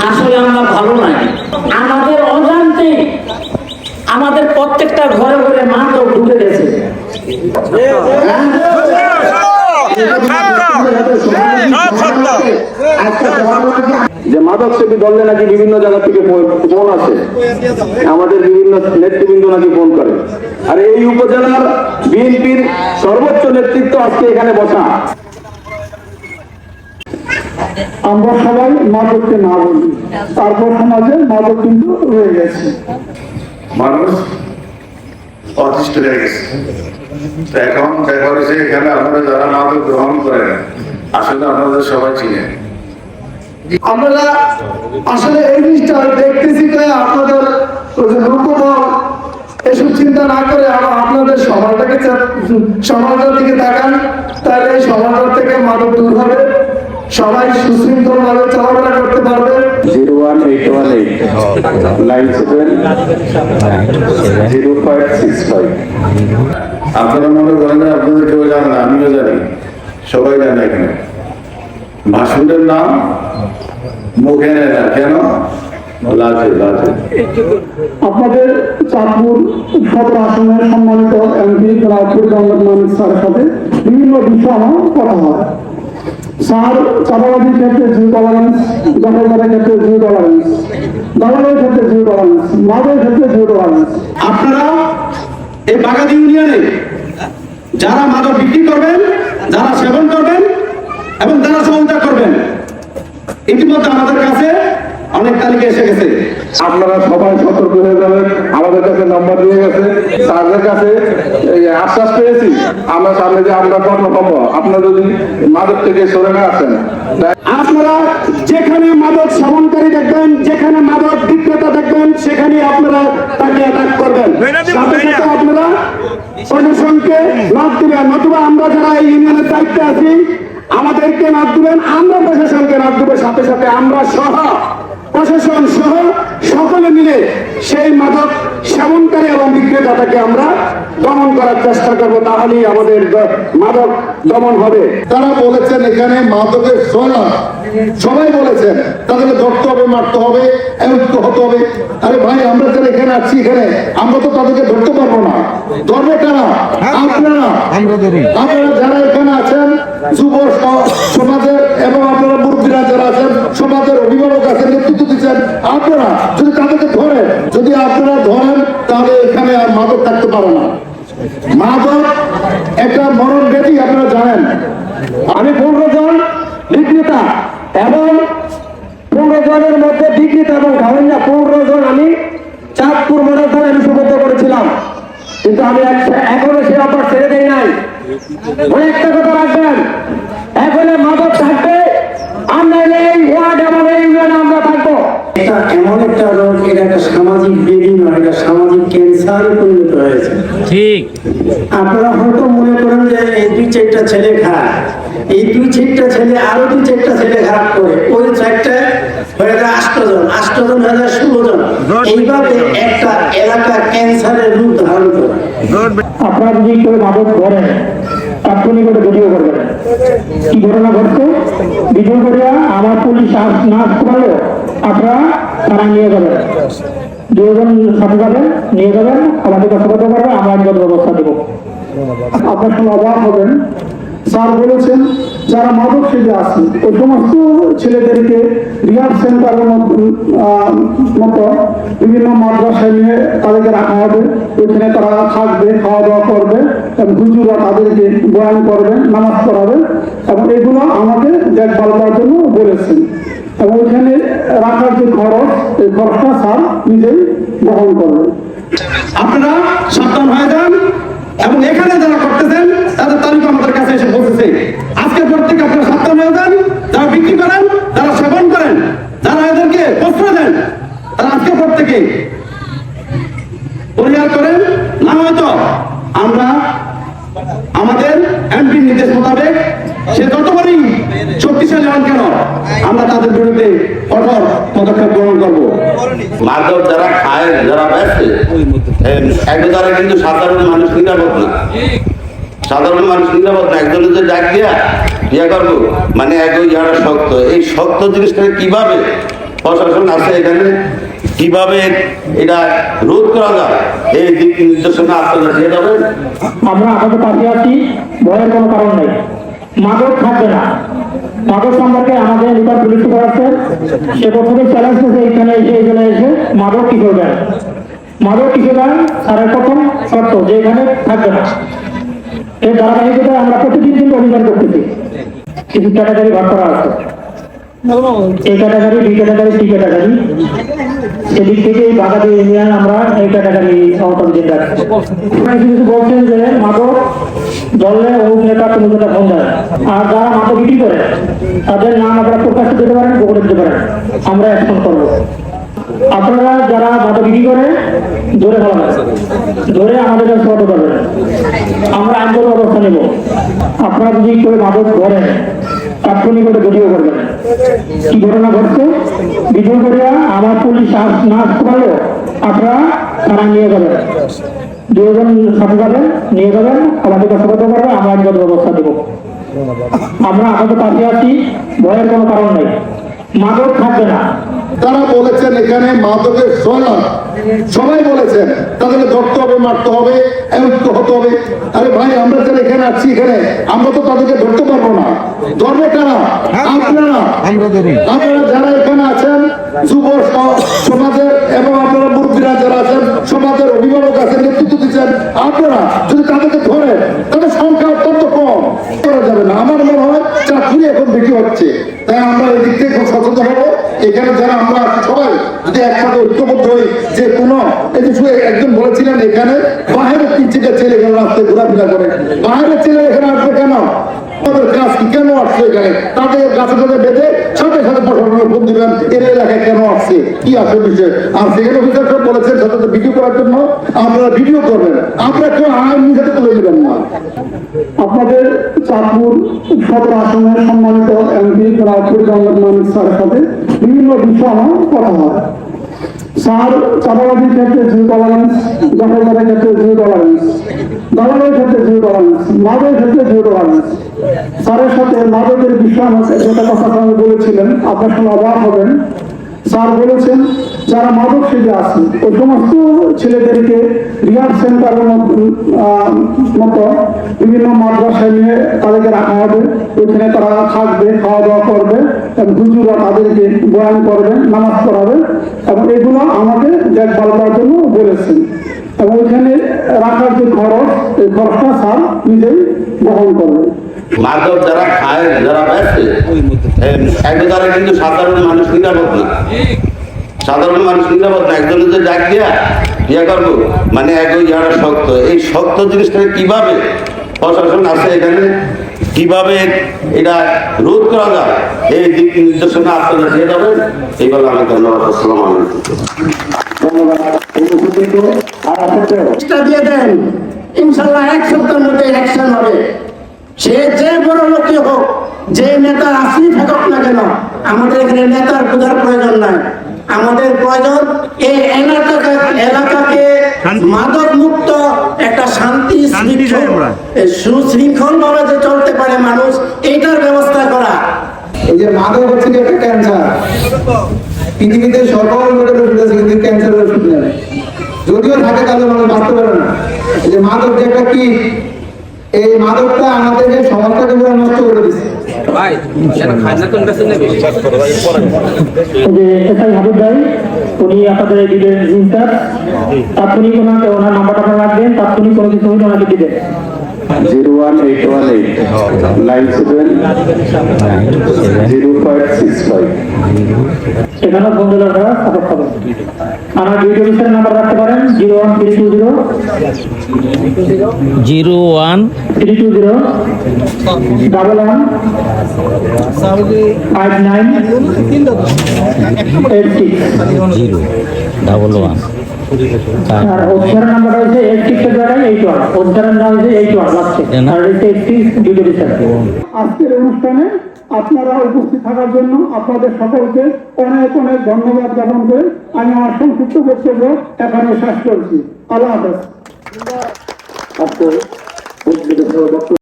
আসলে আমরা ভালো নাই। আমাদের অজান্তে আমাদের প্রত্যেকটা ঘরে ঘরে মাদক ঢুকে গেছে। যে মাদক সেবী বললে নাকি বিভিন্ন জায়গা থেকে ফোন আসে, আমাদের বিভিন্ন নেতৃবৃন্দ নাকি ফোন করে। আর এই উপজেলার বিএনপির সর্বোচ্চ নেতৃত্ব আজকে এখানে বসা। আমরা সবাই মাদককে না বলি, তারপর সমাজে মাদক কিন্তু রয়ে গেছে, মানুষ অতিষ্ঠ হয়ে গেছে। এখন দেখা হয়েছে এখানে আপনারা যারা মাদক গ্রহণ করেন আসলে আপনাদের সবাই চিনেন। আমরা আসলে এই জিনিসটা দেখতেছি আপনাদের লোকবল এসব চিন্তা না করে আপনাদের সমাজটার দিকে তাকান, তাহলে এই সমাজটার থেকে মাদক দূর হবে, সবাই সুশৃঙ্খল ভাবে চলাফেরা করতে পারবে। 01818970565। আপনারা মনে করেন না আপনাদের কেউ জানে না, আমিও জানি, সবাই জানে। এখানে ভাসুরের নাম মুখে নেয় না, কেন? লাজে লাজে। আপনাদের চাঁদপুর সদর আসনের সম্মানিত এমপি রাজপুর মানিক স্যারের সাথে বিভিন্ন বিষয় আমার কথা হয়। স্যার চাঁদাবাজির ক্ষেত্রে জিরো টলারেন্স, দখলদারের ক্ষেত্রে জিরো টলারেন্স, দালালের ক্ষেত্রে জিরো টলারেন্স, মাদের ক্ষেত্রে জিরো টলারেন্স। আপনারা এই বাগাদি ইউনিয়নে যারা মাদক বিক্রি করবেন, যারা সেবন করবেন এবং যারা সহযোগিতা করবেন, ইতিমধ্যে আমাদের কাছে অনেক তালিকা এসে গেছে। আপনারা সবাই সতর্ক হয়ে যাবেন। আমাদের কাছে নাম্বার দিয়ে গেছে, স্যারদের কাছে আশ্বাস পেয়েছি আমরা সামনে যে আমরা কর্ম পাবো। আপনারা যদি মাদক থেকে সরে না আসেন, আপনারা যেখানে মাদক সেবনকারী দেখবেন, যেখানে মাদক বিক্রেতা দেখবেন, সেখানে আপনারা তাকে অ্যাটাক করবেন। সাথে সাথে আপনারা প্রশাসনকে লাভ দিবেন, নতুবা আমরা যারা এই ইউনিয়নের দায়িত্বে আছি আমাদেরকে লাভ দিবেন, আমরা প্রশাসনকে লাভ দেবো। সাথে সাথে আমরা সহ প্রশাসন সহ সকলে মিলে সেই মাদক সেবনকারী এবং বিক্রেতাটাকে আমরা দমন করার চেষ্টা করবো, তাহলেই আমাদের মাদক দমন হবে। তারা বলেছেন এখানে মাদকের সরা, সবাই বলেছেন তাদেরকে ধরতে হবে, মারতে হবে, ঐক্য হতে হবে। আরে ভাই, আমরা যারা এখানে আছি, এখানে আমরা তো তাদেরকে ধরতে পারবো না, ধরবে কারা? আপনারা। আপনারা যারা এখানে আছেন, যুব সমাজের এবং আপনারা মুরব্বীরা যারা আছেন, সমাজের অভিভাবক আছেন, নেতৃত্ব দিচ্ছেন, আপনারা যদি তাদেরকে ধরেন, যদি আপনারা ধরেন, তাহলে এখানে আর মাদক থাকতে পারে না। মাদক একটা মরণ ব্যাধি, আপনারা জানেন। আমি 15 জন বিক্রেতা এবং 15 জনের মধ্যে বিক্রেতা এবং ঘাওয়াইয়া 15 জন আমি চাঁদপুর মডেল থানায় আমি সুবদ্ধ করেছিলাম, কিন্তু আমি এখনো সে অফার ছেড়ে দেই নাই। একটা কথা রাখবেন, এখনো মাদক থাকবে, আমরা এই ওয়ার্ড এবং এই ইউনিয়নে আমরা থাকবো। এটা এমন একটা রোগ, এটা একটা সামাজিক ব্যাধি নয়, এটা সামাজিক ক্যান্সারে পরিণত হয়েছে। ঠিক, আপনারা হয়তো মনে করেন যে এই 2-4টা ছেলে খারাপ, এই 2-4টা ছেলে আরো 2-4টা ছেলে খারাপ করে, ওই 4টা হয়ে যায় 8 জন, 8 জন হয়ে যায় 16 জন। এইভাবে একটা এলাকা ক্যান্সারের রূপ ধারণ করে। আপনারা যদি করে মাদক ধরেন, তাৎক্ষণিক করে ভিডিও করবেন কি ঘটনা ঘটছে, ভিডিও করে আমার পুলিশ না আসতে পারলেও আপনারা থানা নিয়ে যাবেন, 2 জন সাথে যাবেন, নিয়ে যাবেন, আমাদের কাছে কথা পারবে, আমরা আইনগত ব্যবস্থা দেবো। আপনার সঙ্গে অবাক হবেন, স্যার বলেছেন যারা মাদক সেজে আছে ওই সমস্ত ছেলেদেরকে রিহাব সেন্টারের মতো বিভিন্ন মাদ্রাসায় নিয়ে তাদেরকে রাখা হবে। ওইখানে তারা থাকবে, খাওয়া দাওয়া করবে এবং হুজুরা তাদেরকে বয়ান করবে, নামাজ পড়াবে এবং এগুলো আমাকে দেখভাল করার জন্য বলেছেন। এবং ওইখানে রাখার যে খরচ, এই খরচটা স্যার নিজেই বহন করবে। আপনারা সাবধান হয়ে যান এবং এখানে যারা করতেছেন তাদের তালিকা আমাদের কাছে এসে পৌঁছেছে। আজকের পর থেকে আপনারা সাবধান হয়ে যান, যারা বিক্রি করেন, যারা সেবন করেন, যারা এদেরকে প্রশ্রয় দেন, তারা আজকের পর থেকে পরিহার করেন। না হয়তো আমরা আমাদের এমপির নির্দেশ মোতাবেক সে যতবারই শক্তিশালী হন কেন, আমরা তাদের বিরুদ্ধে কঠোর পদক্ষেপ গ্রহণ করবো। মাদক যারা খায়, যারা বেচে, একবারে কিন্তু সাধারণ মানুষ নিরাপদ না। সাধারণ মানুষ নিরাপদ না। একজনের যে ডাক দিয়া ইয়া করবো, মানে এক ইয়ারা শক্ত, এই শক্ত জিনিসটাকে কিভাবে প্রশাসন আছে এখানে, কিভাবে এটা রোধ করা যায় এই দিক নির্দেশনা আপনারা দিয়ে যাবেন। আমরা আপাতত পাশে আছি, ভয়ের কোনো কারণ নেই। মাদক থাকবে না। মাদক সম্পর্কে আমাদের লিপার পুলিশ সুপার আছে, সে প্রথমে চ্যালেঞ্জ করছে এখানে এসে মাদক কি করবেন, মাদক কি করবেন স্যারের প্রথম শর্ত যে এখানে থাকবে না। এই ধারাবাহিকতায় আমরা প্রতিদিন কিন্তু অভিযান করতেছি। কিছু ক্যাটাগরি ভাগ করা আছে, A category, B category, C category. সেদিক থেকে এই বাগাতে ইউনিয়ন আমরা এই ক্যাটাগরি অভিযান রাখছি। কিছু বলছেন যে মাদক ধরলে ও নেতা কোনো নেতা ফোন দেয়, আর যারা মাদক বিক্রি করে তাদের নাম আপনারা প্রকাশ দিতে পারেন, গোপনে দিতে পারেন, আমরা অ্যাকশন করবো। আপনারা যারা মাদক বিক্রি করে ধরে ফেলা ধরে আমাদের কাছে ফটো করবেন, আমরা আইনগত ব্যবস্থা নেব। আপনারা যদি কেউ মাদক ধরেন তাৎক্ষণিক করে ভিডিও করবেন, কি ঘটনা ঘটছে ভিডিও করে আমার পুলিশ না আসতে পারলেও আপনারা থানা নিয়ে যাবেন, দুজন সাথে যাবেন, নিয়ে যাবেন, আমাদের কাছে কথা করবে, আমরা আইনগত ব্যবস্থা দেব। আমরা আমাদের পাশে আছি, ভয়ের কোনো কারণ নেই। মাদক থাকবে না। তারা বলেছেন এখানে মাদকের সোনা, সবাই বলেছেন তাদেরকে ধরতে হবে, মারতে হবে, ঐক্য হতে হবে। আরে ভাই আমরা যারা এখানে আছি, এখানে আমরা তো তাদেরকে ধরতে পারবো না, ধরবে কারা? আপনারা। আপনারা যারা এখানে আছেন, যুব সমাজের এবং আপনারা মুরব্বীরা যারা আছেন, সমাজের অভিভাবক আছেন, নেতৃত্ব দিচ্ছেন, আপনারা যদি তাদেরকে ধরেন তাদের সংখ্যা অত্যন্ত কম, করা যাবে না। আমার মনে হয় চাকরি এখন বেশি হচ্ছে, তাই আমরা এই দিক থেকে খুব সচেতন হবো। এখানে যারা আমরা আছি সবাই যদি একসাথে ঐক্যবদ্ধ হই, যে কোনো এই যে একজন বলেছিলেন এখানে বাইরের 3-4টা ছেলে এখানে রাস্তায় ঘোরাফেরা করে, বাইরের ছেলে এখানে আসবে কেন? তাদের কাজ কি, কেন আসছে এখানে? তাদের গাছে গাছে বেঁধে সাথে সাথে প্রশাসনের ফোন দিবেন, এর এলাকায় কেন আসছে, কি আসে বিষয়। আর সেখানে অফিসার সব বলেছেন সাথে সাথে ভিডিও করার জন্য, আপনারা ভিডিও করবেন, আপনারা কেউ আইন নিজেতে তুলে দিবেন না। আপনাদের চাঁদপুর 17 আসনের সম্মানিত এমপি জনাব ফরিদ মানিক স্যারের সাথে বিভিন্ন বিষয় আমার কথা হয়। স্যার চাঁদাবাজির ক্ষেত্রে জিরো টলারেন্স, দখলদারের ক্ষেত্রে জিরো টলারেন্স, দালালের ক্ষেত্রে জিরো টলারেন্স, মাদকের ক্ষেত্রে জিরো টলারেন্স। স্যারের সাথে মাদকের বিষয় আমাকে যেটা কথা আমি বলেছিলেন, আপনার সঙ্গে অবাক হবেন। স্যার বলেছেন যারা মাদক সেজে আছে ওই সমস্ত ছেলেদেরকে রিহাব সেন্টারের মতো বিভিন্ন মাদ্রাসায় নিয়ে তাদেরকে রাখা হবে, ওইখানে তারা থাকবে, খাওয়া দাওয়া করবে এবং হুজুরা তাদেরকে বয়ান করবে, নামাজ পড়াবে এবং এগুলো আমাকে দেখভাল করার জন্য বলেছেন। এবং ওইখানে রাখার যে খরচ, এই খরচটা স্যার নিজেই বহন করবে। মাদক যারা খায়, যারা বেঁচে, একবারে কিন্তু সাধারণ মানুষ নিরাপদ না। সাধারণ মানুষ নিরাপদ না। একজনের যে ডাক দিয়া ইয়া করবো মানে একই যারা শক্ত, এই শক্ত জিনিসটাকে কিভাবে প্রশাসন আছে এখানে, কিভাবে এটা রোধ করা যায় এই দিক নির্দেশনা আপনারা দিয়ে যাবেন। এই বলে আমি ধন্যবাদ। আসসালামু আলাইকুম। দিয়ে দেন, ইনশাল্লাহ 1 সপ্তাহের মধ্যে অ্যাকশন হবে। সে যে বড় লোকই হোক, যে নেতার আসলি থাকুক না কেন, আমাদের এখানে নেতার পূজার প্রয়োজন নাই। আমাদের প্রয়োজন এই এলাকাকে মাদক মুক্ত একটা শান্তি সুশৃঙ্খল ভাবে যে চলতে পারে মানুষ, এইটার ব্যবস্থা করা। এই যে মাদক হচ্ছে একটা ক্যান্সার, পৃথিবীতে সকল রোগের ওষুধ আছে কিন্তু ক্যান্সারের ওষুধ নেই। যদিও থাকে তাহলে মানুষ বাঁচতে পারে না। এই যে মাদক যে একটা কি, এই মাদকটা আমাদেরকে সমাজটাকে পুরো নষ্ট করে দিচ্ছে। উনি আপনাদের দিবেন ইনচার্জ, তাৎক্ষণিক ওনার নাম্বারটা রাখবেন, তাৎক্ষণিক কোনো কিছু হলে ওনাকে দিবেন। 01818970565। সেখানে বন্ধু দরকার সাপোর্ট করবেন। আমার ভিডিও অফিসের নাম্বার রাখতে পারেন 01320 11 আর ওখানের নাম্বারটা হচ্ছে 8681 ওখানের নাম হচ্ছে 81 লাগছে আর হচ্ছে 80 ভিডিও অফিসার। আজকের অনুষ্ঠানে আপনারা উপস্থিত থাকার জন্য আপনাদের সকলকে অনেক অনেক ধন্যবাদ জ্ঞাপন করে আমি আমার সংক্ষিপ্ত বক্তব্য এখানে শেষ করছি। আল্লাহ হাফেজ।